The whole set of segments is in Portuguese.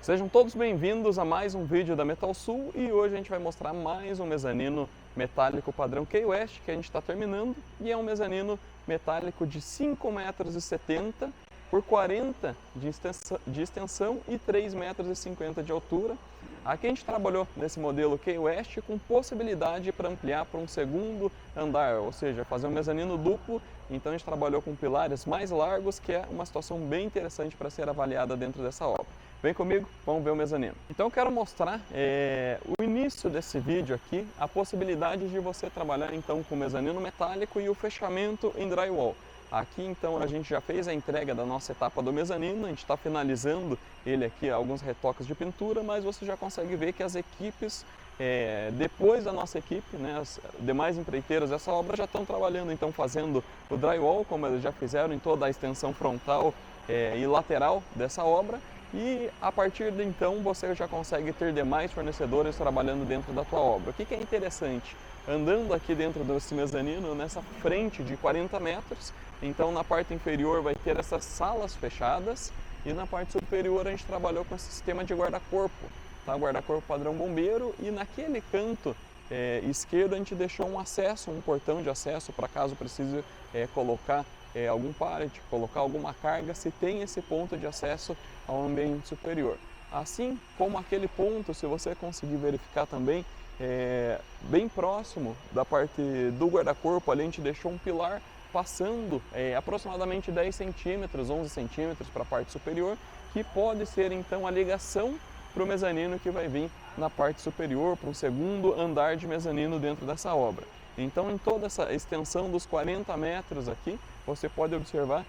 Sejam todos bem-vindos a mais um vídeo da Metal Sul e hoje a gente vai mostrar mais um mezanino metálico padrão K-West que a gente está terminando, e é um mezanino metálico de 5,70 m por 40 de extensão e 3,50 m de altura. Aqui a gente trabalhou nesse modelo K-West com possibilidade para ampliar para um segundo andar, ou seja, fazer um mezanino duplo. Então a gente trabalhou com pilares mais largos, que é uma situação bem interessante para ser avaliada dentro dessa obra. Vem comigo, vamos ver o mezanino. Então eu quero mostrar o início desse vídeo aqui, a possibilidade de você trabalhar então com o mezanino metálico e o fechamento em drywall. Aqui então a gente já fez a entrega da nossa etapa do mezanino, a gente está finalizando ele aqui, alguns retoques de pintura, mas você já consegue ver que as equipes, depois da nossa equipe, né, as demais empreiteiras dessa obra já estão trabalhando, então fazendo o drywall, como eles já fizeram em toda a extensão frontal e lateral dessa obra. E a partir de então você já consegue ter demais fornecedores trabalhando dentro da tua obra. O que é interessante? Andando aqui dentro desse mezanino, nessa frente de 40 metros, então na parte inferior vai ter essas salas fechadas e na parte superior a gente trabalhou com esse sistema de guarda-corpo, tá? Guarda-corpo padrão bombeiro, e naquele canto esquerdo a gente deixou um acesso, um portão de acesso para caso precise colocar algum pallet, colocar alguma carga, se tem esse ponto de acesso ao ambiente superior. Assim como aquele ponto, se você conseguir verificar também, bem próximo da parte do guarda-corpo, ali a gente deixou um pilar passando aproximadamente 10 centímetros, 11 centímetros para a parte superior, que pode ser então a ligação para o mezanino que vai vir na parte superior, para um segundo andar de mezanino dentro dessa obra. Então, em toda essa extensão dos 40 metros aqui, você pode observar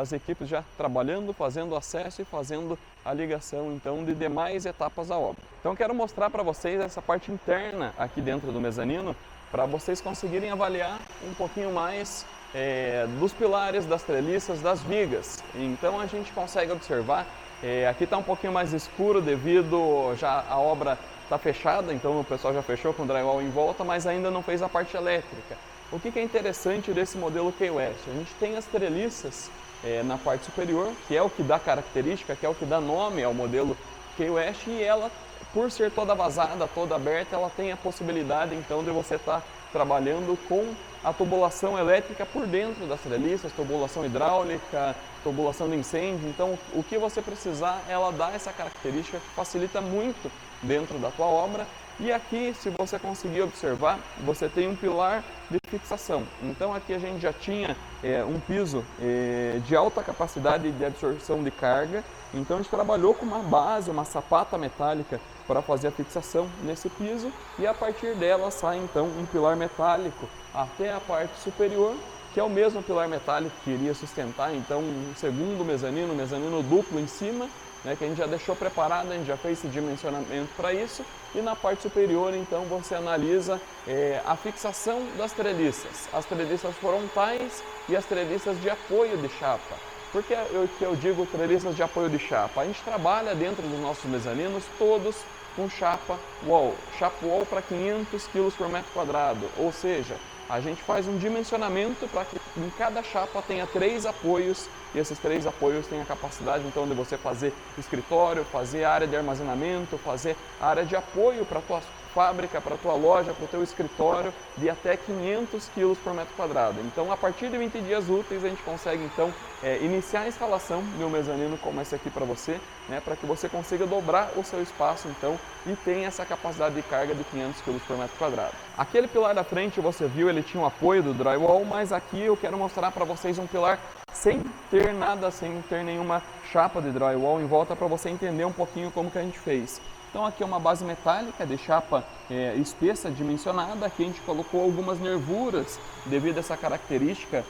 as equipes já trabalhando, fazendo acesso e fazendo a ligação então de demais etapas da obra. Então, quero mostrar para vocês essa parte interna aqui dentro do mezanino, para vocês conseguirem avaliar um pouquinho mais dos pilares, das treliças, das vigas. Então, a gente consegue observar, aqui está um pouquinho mais escuro devido já a obra está fechada, então o pessoal já fechou com o drywall em volta, mas ainda não fez a parte elétrica. O que é interessante desse modelo K-West? A gente tem as treliças na parte superior, que é o que dá característica, que é o que dá nome ao modelo K-West, e ela, por ser toda vazada, toda aberta, ela tem a possibilidade então de você estar trabalhando com a tubulação elétrica por dentro das treliças, tubulação hidráulica, tubulação de incêndio. Então o que você precisar, ela dá essa característica que facilita muito dentro da tua obra. E aqui, se você conseguir observar, você tem um pilar de fixação. Então aqui a gente já tinha um piso de alta capacidade de absorção de carga. Então a gente trabalhou com uma base, uma sapata metálica para fazer a fixação nesse piso, e a partir dela sai então um pilar metálico até a parte superior, que é o mesmo pilar metálico que iria sustentar então um segundo mezanino, um mezanino duplo em cima, né, que a gente já deixou preparado, a gente já fez esse dimensionamento para isso. E na parte superior então você analisa a fixação das treliças, as treliças frontais e as treliças de apoio de chapa. Por que eu digo treliças de apoio de chapa? A gente trabalha dentro dos nossos mezaninos todos com chapa wall para 500 kg por metro quadrado, ou seja, a gente faz um dimensionamento para que em cada chapa tenha 3 apoios, e esses 3 apoios têm a capacidade então de você fazer escritório, fazer área de armazenamento, fazer área de apoio para a tua fábrica, para a tua loja, para o teu escritório, de até 500 kg por metro quadrado. Então, a partir de 20 dias úteis, a gente consegue então iniciar a instalação de um mezanino como esse aqui para você, né, para que você consiga dobrar o seu espaço então e tenha essa capacidade de carga de 500 kg por metro quadrado. Aquele pilar da frente, você viu, ele tinha um apoio do drywall, mas aqui eu quero mostrar para vocês um pilar sem ter nada, sem ter nenhuma chapa de drywall em volta, para você entender um pouquinho como que a gente fez. Então aqui é uma base metálica de chapa espessa, dimensionada. Aqui a gente colocou algumas nervuras devido a essa característica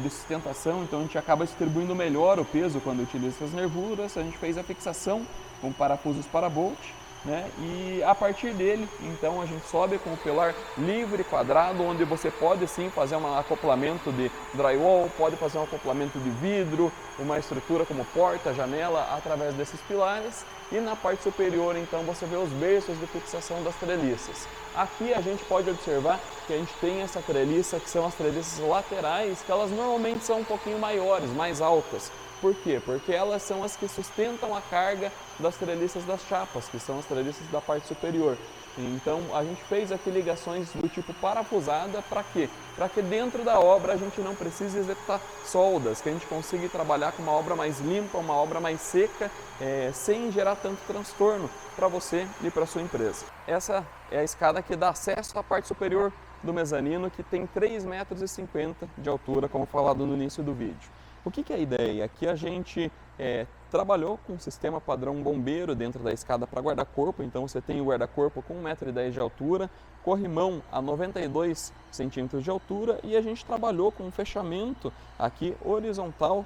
de sustentação, então a gente acaba distribuindo melhor o peso quando utiliza essas nervuras. A gente fez a fixação com parafusos Parabolt, né? E a partir dele, então a gente sobe com o pilar livre quadrado, onde você pode sim fazer um acoplamento de drywall, pode fazer um acoplamento de vidro, uma estrutura como porta, janela, através desses pilares. E na parte superior, então, você vê os berços de fixação das treliças. Aqui a gente pode observar que a gente tem essa treliça, que são as treliças laterais, que elas normalmente são um pouquinho maiores, mais altas. Por quê? Porque elas são as que sustentam a carga das treliças das chapas, que são as treliças da parte superior. Então a gente fez aqui ligações do tipo parafusada, para quê? Para que dentro da obra a gente não precise executar soldas, que a gente consiga trabalhar com uma obra mais limpa, uma obra mais seca, sem gerar tanto transtorno para você e para sua empresa. Essa é a escada que dá acesso à parte superior do mezanino, que tem 3,50 metros de altura, como falado no início do vídeo. O que é a ideia? Aqui a gente trabalhou com um sistema padrão bombeiro dentro da escada para guarda-corpo, então você tem o guarda-corpo com 1,10 m de altura, corrimão a 92 centímetros de altura, e a gente trabalhou com um fechamento aqui horizontal,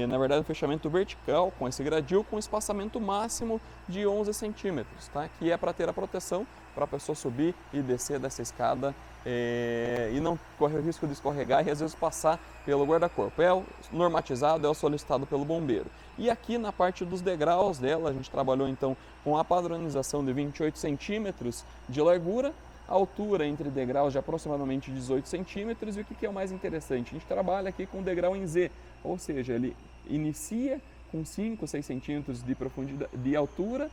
na verdade um fechamento vertical com esse gradil com espaçamento máximo de 11 centímetros, tá? Que é para ter a proteção para a pessoa subir e descer dessa escada e não correr o risco de escorregar e às vezes passar pelo guarda-corpo. É o normatizado, é o solicitado pelo bombeiro. E aqui na parte dos degraus dela, a gente trabalhou então com a padronização de 28 centímetros de largura, altura entre degraus de aproximadamente 18 centímetros, e o que é o mais interessante? A gente trabalha aqui com degrau em Z, ou seja, ele inicia com 5, 6 centímetros de profundidade, de altura,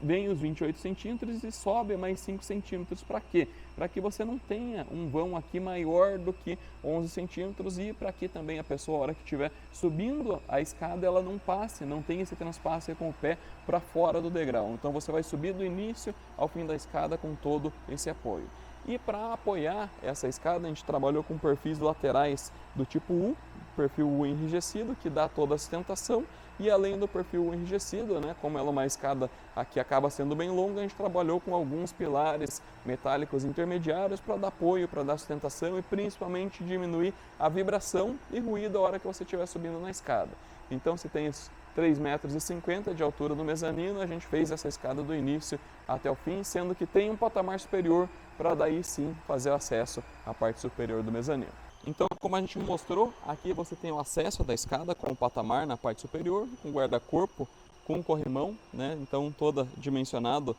vem os 28 centímetros e sobe mais 5 centímetros. Para quê? Para que você não tenha um vão aqui maior do que 11 centímetros e para que também a pessoa, a hora que estiver subindo a escada, ela não passe, não tenha esse transpasse com o pé para fora do degrau. Então você vai subir do início ao fim da escada com todo esse apoio. E para apoiar essa escada, a gente trabalhou com perfis laterais do tipo U, perfil U enrijecido, que dá toda a sustentação, e além do perfil U enrijecido, né, como ela é uma escada aqui acaba sendo bem longa, a gente trabalhou com alguns pilares metálicos intermediários para dar apoio, para dar sustentação e principalmente diminuir a vibração e ruído a hora que você estiver subindo na escada. Então, se tem 3,50 metros de altura do mezanino, a gente fez essa escada do início até o fim, sendo que tem um patamar superior para daí sim fazer o acesso à parte superior do mezanino. Então, como a gente mostrou, aqui você tem o acesso da escada com o patamar na parte superior, com guarda-corpo, com corrimão, né? Então toda dimensionado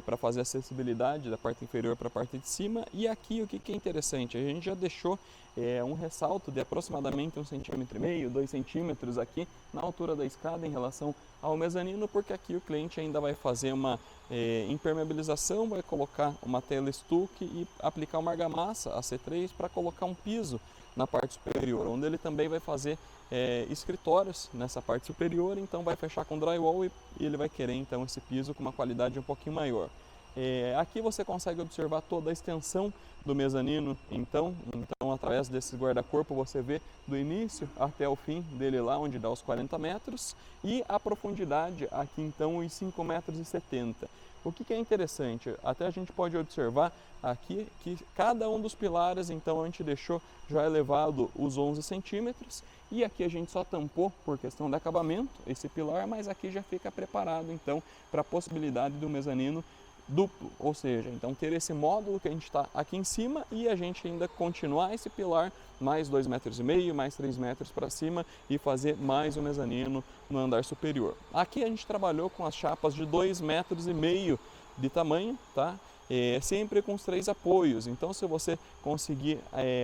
para fazer a acessibilidade da parte inferior para a parte de cima. E aqui o que é interessante, a gente já deixou um ressalto de aproximadamente 1,5 cm, 2 centímetros aqui na altura da escada em relação ao mezanino, porque aqui o cliente ainda vai fazer uma impermeabilização, vai colocar uma tela estuque e aplicar uma argamassa, a C3, para colocar um piso na parte superior, onde ele também vai fazer escritórios nessa parte superior, então vai fechar com drywall e ele vai querer então esse piso com uma qualidade um pouquinho maior. Aqui você consegue observar toda a extensão do mezanino, então através desse guarda-corpo você vê do início até o fim dele lá, onde dá os 40 metros, e a profundidade aqui então os 5,70 metros. O que é interessante, até a gente pode observar aqui que cada um dos pilares, então a gente deixou já elevado os 11 centímetros, e aqui a gente só tampou por questão de acabamento esse pilar, mas aqui já fica preparado então para a possibilidade do mezanino duplo, ou seja, então ter esse módulo que a gente está aqui em cima e a gente ainda continuar esse pilar mais 2,5 metros, mais 3 metros para cima e fazer mais um mezanino no andar superior. Aqui a gente trabalhou com as chapas de 2,5 metros de tamanho, tá? Sempre com os 3 apoios. Então, se você conseguir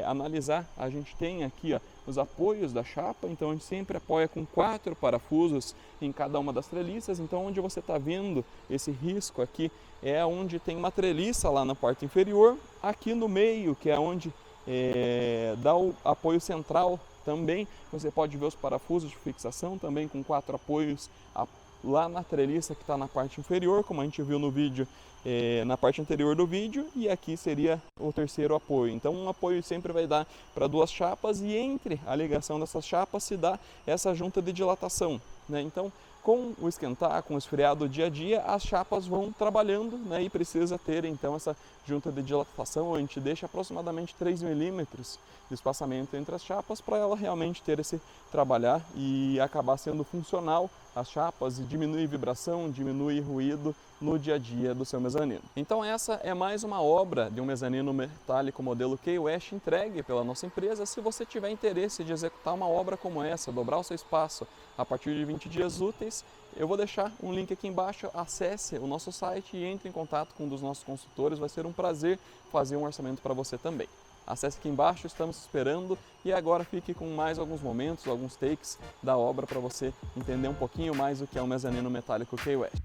analisar, a gente tem aqui os apoios da chapa, então a gente sempre apoia com 4 parafusos em cada uma das treliças. Então, onde você está vendo esse risco aqui é onde tem uma treliça lá na parte inferior, aqui no meio, que é onde dá o apoio central também. Você pode ver os parafusos de fixação também com 4 apoios lá na treliça que está na parte inferior, como a gente viu no vídeo, na parte anterior do vídeo, e aqui seria o terceiro apoio. Então um apoio sempre vai dar para 2 chapas e entre a ligação dessas chapas se dá essa junta de dilatação, né? Então com o esquentar, com o esfriar do dia a dia, as chapas vão trabalhando, né? E precisa ter então essa junta de dilatação, a gente deixa aproximadamente 3 milímetros de espaçamento entre as chapas para ela realmente ter esse trabalhar e acabar sendo funcional as chapas e diminuir vibração, diminuir ruído no dia a dia do seu mezanino. Então essa é mais uma obra de um mezanino metálico modelo Key West entregue pela nossa empresa. Se você tiver interesse de executar uma obra como essa, dobrar o seu espaço a partir de 20 dias úteis, eu vou deixar um link aqui embaixo, acesse o nosso site e entre em contato com um dos nossos consultores, vai ser um prazer fazer um orçamento para você também. Acesse aqui embaixo, estamos esperando. E agora fique com mais alguns momentos, alguns takes da obra para você entender um pouquinho mais o que é um mezanino metálico Key West.